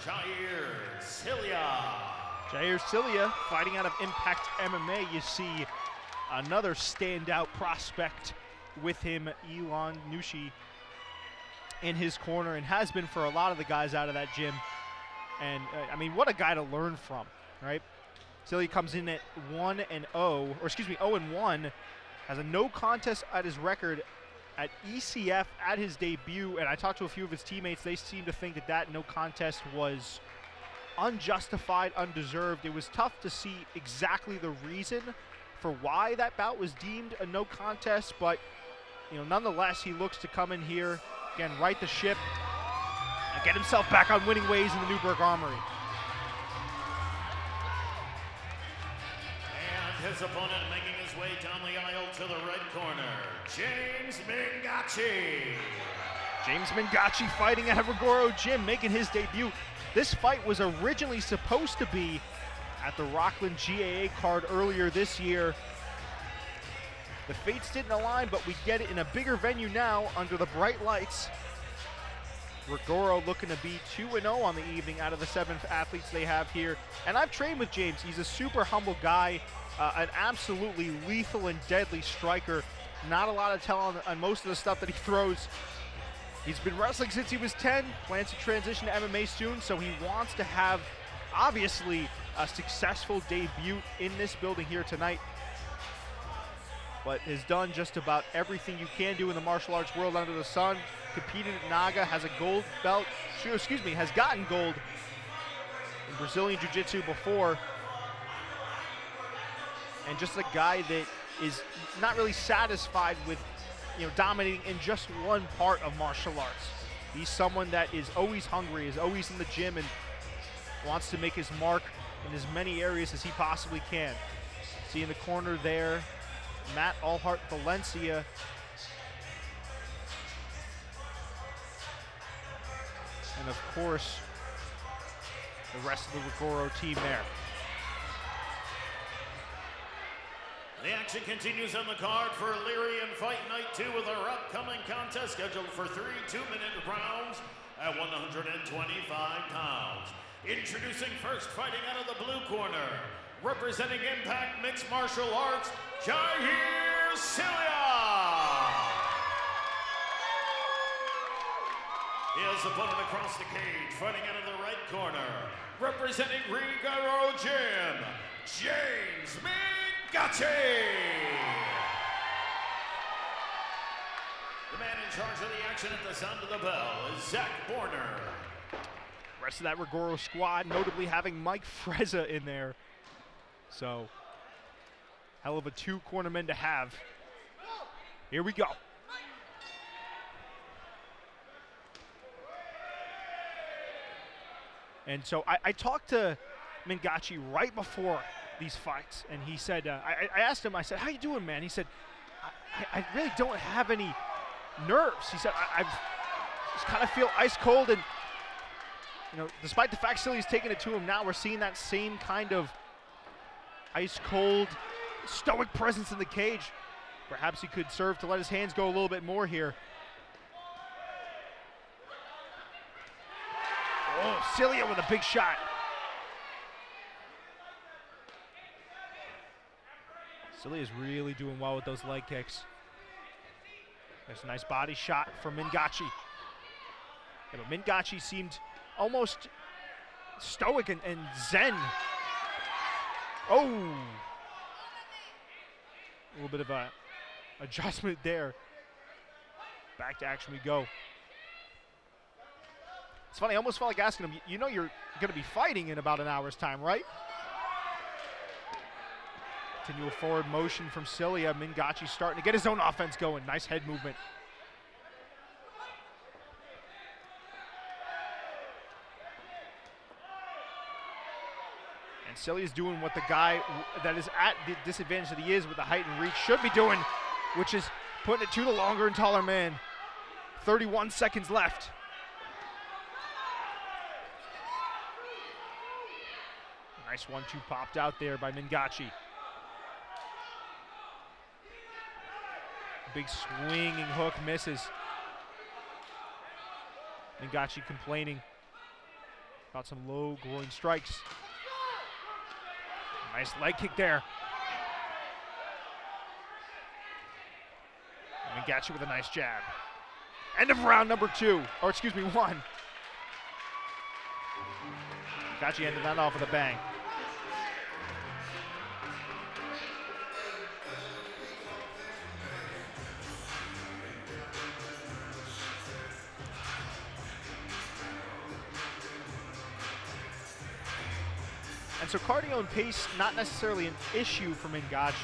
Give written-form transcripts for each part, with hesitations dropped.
Jair Cilia. Jair Cilia fighting out of Impact MMA. You see another standout prospect with him, Illyrian in his corner, and has been for a lot of the guys out of that gym. And I mean, what a guy to learn from, right? Cilia comes in at 0-1, has a no contest at his record at ECF at his debut. And I talked to a few of his teammates. They seem to think that that no contest was unjustified, undeserved. It was tough to see exactly the reason for why that bout was deemed a no contest, but nonetheless, he looks to come in here again, right the ship, and get himself back on winning ways in the Newburgh Armory. And his opponent making his way down the aisle to the red corner, James Mingacci. James Mingacci fighting at Rigoro Gym, making his debut. This fight was originally supposed to be at the Rockland GAA card earlier this year. The fates didn't align, but we get it in a bigger venue now under the bright lights. Rigoro looking to be 2-0 on the evening out of the 7 athletes they have here. And I've trained with James. He's a super humble guy, an absolutely lethal and deadly striker. Not a lot of tell on most of the stuff that he throws. He's been wrestling since he was 10, plans to transition to MMA soon, so he wants to have, obviously, a successful debut in this building here tonight. But has done just about everything you can do in the martial arts world under the sun. Competed at Naga, has a gold belt, has gotten gold in Brazilian Jiu-Jitsu before. And just a guy that is not really satisfied with dominating in just one part of martial arts. He's someone that is always hungry, is always in the gym, and wants to make his mark in as many areas as he possibly can. See in the corner there, Matt Allhart Valencia. And of course, the rest of the Rigoro team there. The action continues on the card for Illyrian Fight Night 2 with our upcoming contest scheduled for 3 2-minute rounds at 125 pounds. Introducing first, fighting out of the blue corner, representing Impact Mixed Martial Arts, Jair Cilia. His opponent across the cage, fighting out of the right corner, representing Rigoro Gym, James Mingacci. The man in charge of the action at the sound of the bell is Zach Borner. Rest of that Rigoro squad, notably having Mike Frezza in there. So, hell of a 2 cornermen to have. Here we go. And so I talked to Mingacci right before these fights, and he said, I asked him, I said, how you doing, man? He said, I really don't have any nerves. He said, I just kind of feel ice cold, and despite the fact Cilia's taking it to him now, we're seeing that same kind of ice cold, stoic presence in the cage. Perhaps he could serve to let his hands go a little bit more here. Oh, Cilia with a big shot. Cilia's really doing well with those leg kicks. There's a nice body shot from Mingacci. Yeah, but Mingacci seemed almost stoic and zen. Oh! A little bit of a adjustment there. Back to action we go. It's funny, I almost felt like asking him, you're going to be fighting in about an hour's time, right? Continue a forward motion from Cilia. Mingacci starting to get his own offense going. Nice head movement. And Cilia's doing what the guy that is at the disadvantage that he is with the height and reach should be doing, which is putting it to the longer and taller man. 31 seconds left. Nice 1-2 popped out there by Mingacci. Big swinging hook misses. Mingacci complaining. Got some low groin strikes. Nice leg kick there. Mingacci with a nice jab. End of round number 2, or excuse me, 1. Mingacci ended that off with a bang. And so cardio and pace, not necessarily an issue for Mingacci,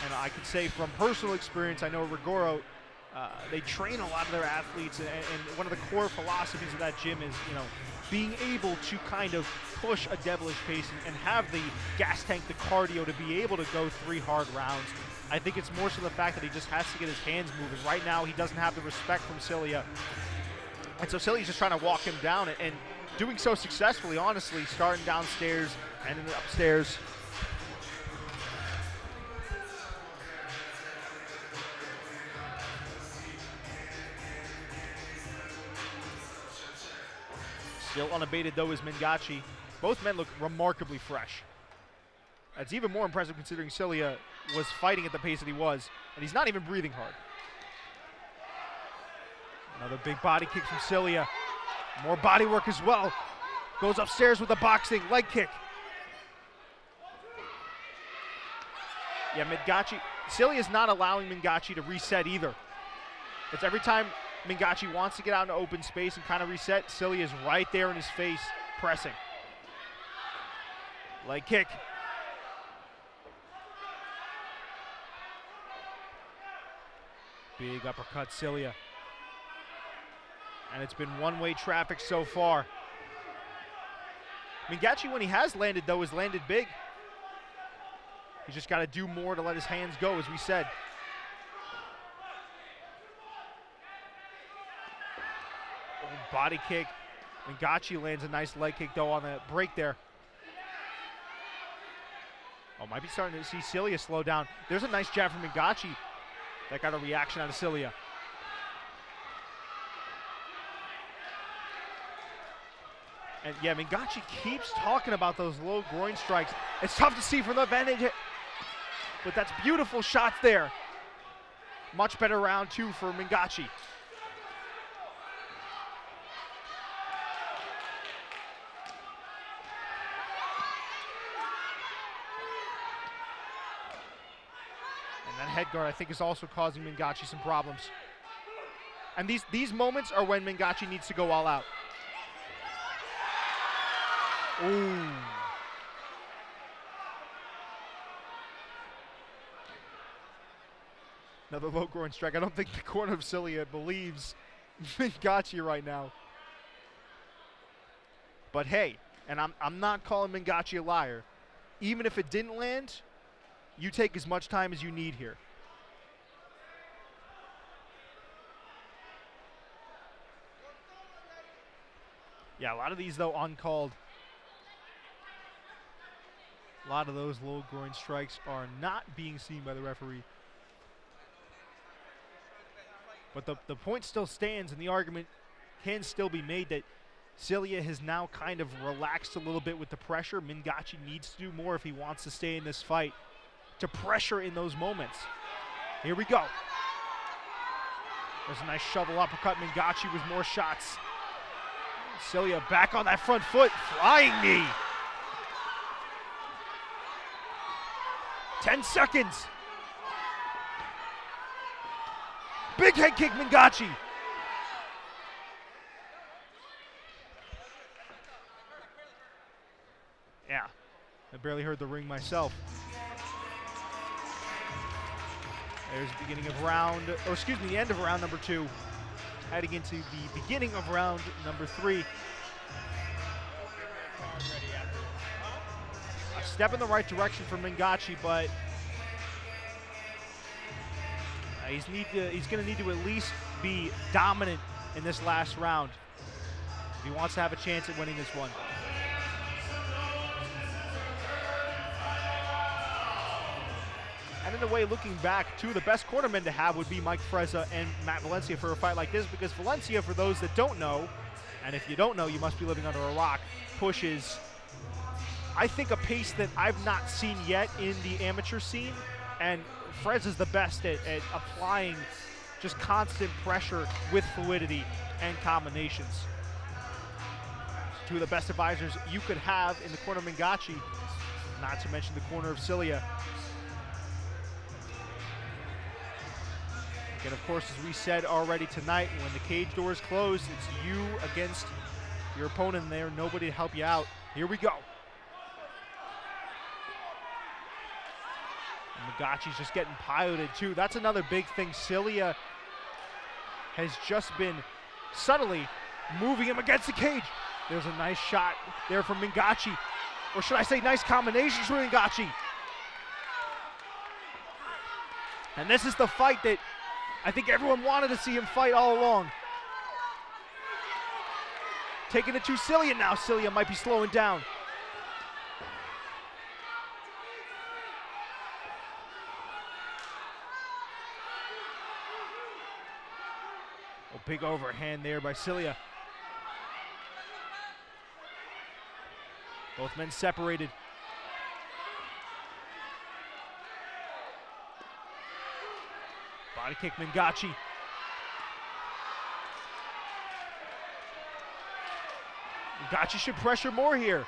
and I could say from personal experience, I know Rigoro, they train a lot of their athletes, and one of the core philosophies of that gym is, you know, being able to kind of push a devilish pace and have the gas tank, the cardio to be able to go 3 hard rounds. I think it's more so the fact that he just has to get his hands moving. Right now, he doesn't have the respect from Cilia, and so Cilia's just trying to walk him down, and doing so successfully, honestly, starting downstairs and then upstairs. Still unabated, though, is Mingacci. Both men look remarkably fresh. That's even more impressive considering Cilia was fighting at the pace that he was, and he's not even breathing hard. Another big body kick from Cilia. More body work as well. Goes upstairs with a boxing leg kick. Yeah, Mingacci, Cilia's not allowing Mingacci to reset either. It's every time Mingacci wants to get out into open space and kind of reset, Cilia's right there in his face, pressing. Leg kick. Big uppercut, Cilia. And it's been one-way traffic so far. Mingacci, when he has landed, though, has landed big. He's just got to do more to let his hands go, as we said. Body kick. Mingacci lands a nice leg kick, though, on the break there. Oh, might be starting to see Cilia slow down. There's a nice jab from Mingacci. That got a reaction out of Cilia. And yeah, Mingacci keeps talking about those low groin strikes. It's tough to see from the vantage, but that's beautiful shots there. Much better round 2 for Mingacci. And that head guard, I think, is also causing Mingacci some problems. And these moments are when Mingacci needs to go all out. Ooh. Another low groin strike. I don't think the corner of Cilia believes Mingacci right now. But hey, and I'm not calling Mingacci a liar. Even if it didn't land, you take as much time as you need here. Yeah, a lot of these, though, uncalled. A lot of those low groin strikes are not being seen by the referee. But the point still stands, and the argument can still be made that Cilia has now kind of relaxed a little bit with the pressure. Mingacci needs to do more if he wants to stay in this fight, to pressure in those moments. Here we go. There's a nice shovel uppercut. Mingacci with more shots. Cilia back on that front foot. Flying knee. 10 seconds. Big head kick, Mingacci. Yeah, I barely heard the ring myself. There's the beginning of round, or excuse me, the end of round number 2. Heading into the beginning of round number 3. A step in the right direction for Mingacci, but he's going to need to at least be dominant in this last round if he wants to have a chance at winning this one. And in a way, looking back, 2 of the best cornermen to have would be Mike Frezza and Matt Valencia for a fight like this, because Valencia, for those that don't know, and if you don't know, you must be living under a rock, pushes, I think, a pace that I've not seen yet in the amateur scene, and Frez is the best at applying just constant pressure with fluidity and combinations. Two of the best advisors you could have in the corner of Mingacci, not to mention the corner of Cilia. And of course, as we said already tonight, when the cage doors close, it's you against your opponent there, nobody to help you out. Here we go. And Mingacci's just getting piloted too. That's another big thing. Cilia has just been subtly moving him against the cage. There's a nice shot there from Mingacci. Or should I say nice combinations from Mingacci. And this is the fight that I think everyone wanted to see him fight all along. Taking it to Cilia now. Cilia might be slowing down. A big overhand there by Cilia. Both men separated. Body kick Mingacci. Mingacci should pressure more here.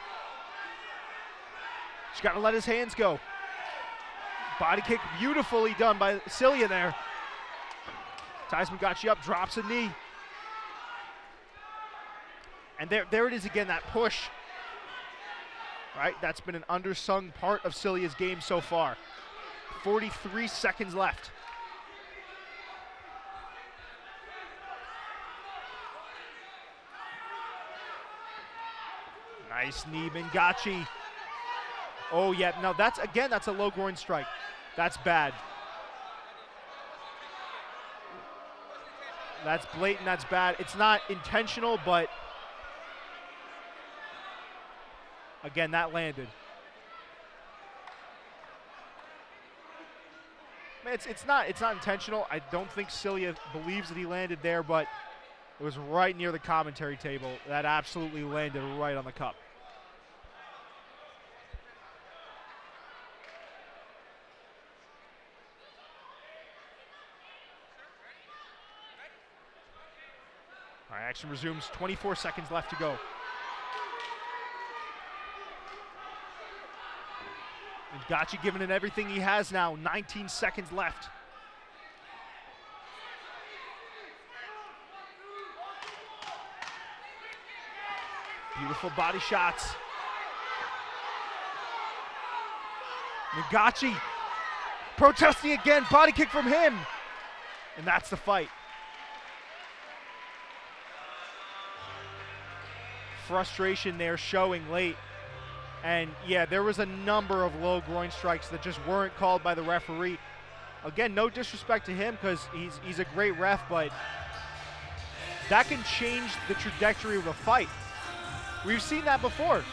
He's got to let his hands go. Body kick beautifully done by Cilia there. Ties Mingacci up, drops a knee. And there it is again, that push. Right, that's been an undersung part of Cilia's game so far. 43 seconds left. Nice knee, Mingacci. Oh yeah, no, that's a low groin strike. That's bad. That's blatant, that's bad. It's not intentional, but again, that landed. Man, it's not intentional. I don't think Cilia believes that he landed there, but it was right near the commentary table. That absolutely landed right on the cup. All right, action resumes. 24 seconds left to go. Mingacci giving it everything he has now. 19 seconds left. Beautiful body shots. Mingacci protesting again. Body kick from him. And that's the fight. Frustration there showing late. And yeah, there was a number of low groin strikes that just weren't called by the referee. Again, no disrespect to him because he's a great ref, but that can change the trajectory of a fight. We've seen that before,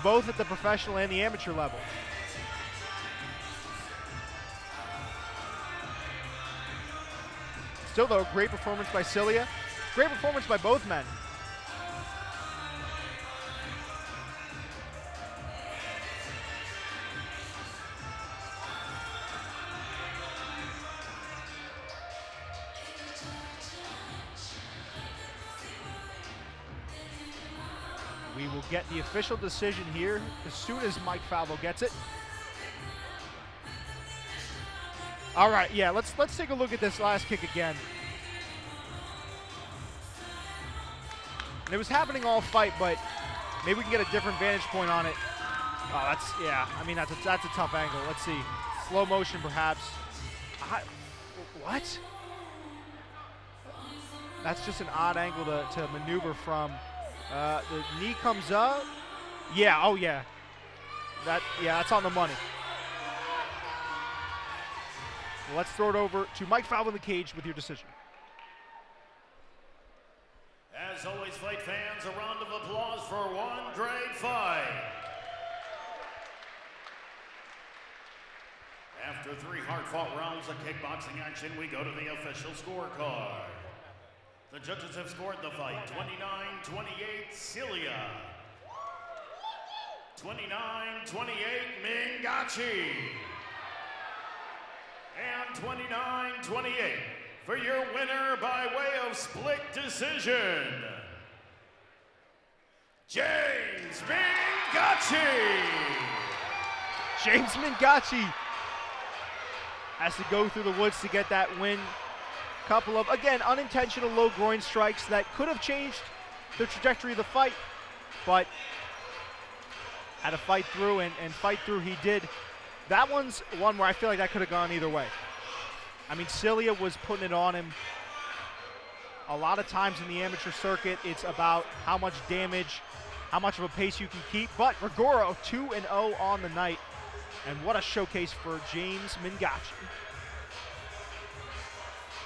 both at the professional and the amateur level. Still though, great performance by Cilia. Great performance by both men. We will get the official decision here as soon as Mike Falvo gets it. All right, yeah, let's take a look at this last kick again. And it was happening all fight, but maybe we can get a different vantage point on it. Oh, that's, yeah, I mean, that's a tough angle. Let's see. Slow motion, perhaps. What? That's just an odd angle to maneuver from. The knee comes up. Yeah, oh yeah. That's on the money. Well, let's throw it over to Mike Falvo in the cage with your decision. As always, fight fans, a round of applause for one great fight. After 3 hard-fought rounds of kickboxing action, we go to the official scorecard. The judges have scored the fight 29-28 Cilia. 29-28 Mingacci. And 29-28 for your winner by way of split decision, James Mingacci. James Mingacci has to go through the woods to get that win. Couple of, again, unintentional low groin strikes that could have changed the trajectory of the fight, but had to fight through, and fight through he did. That one's one where I feel like that could have gone either way. I mean, Cilia was putting it on him. A lot of times in the amateur circuit, it's about how much damage, how much of a pace you can keep, but Rigoro 2-0 on the night, and what a showcase for James Mingacci.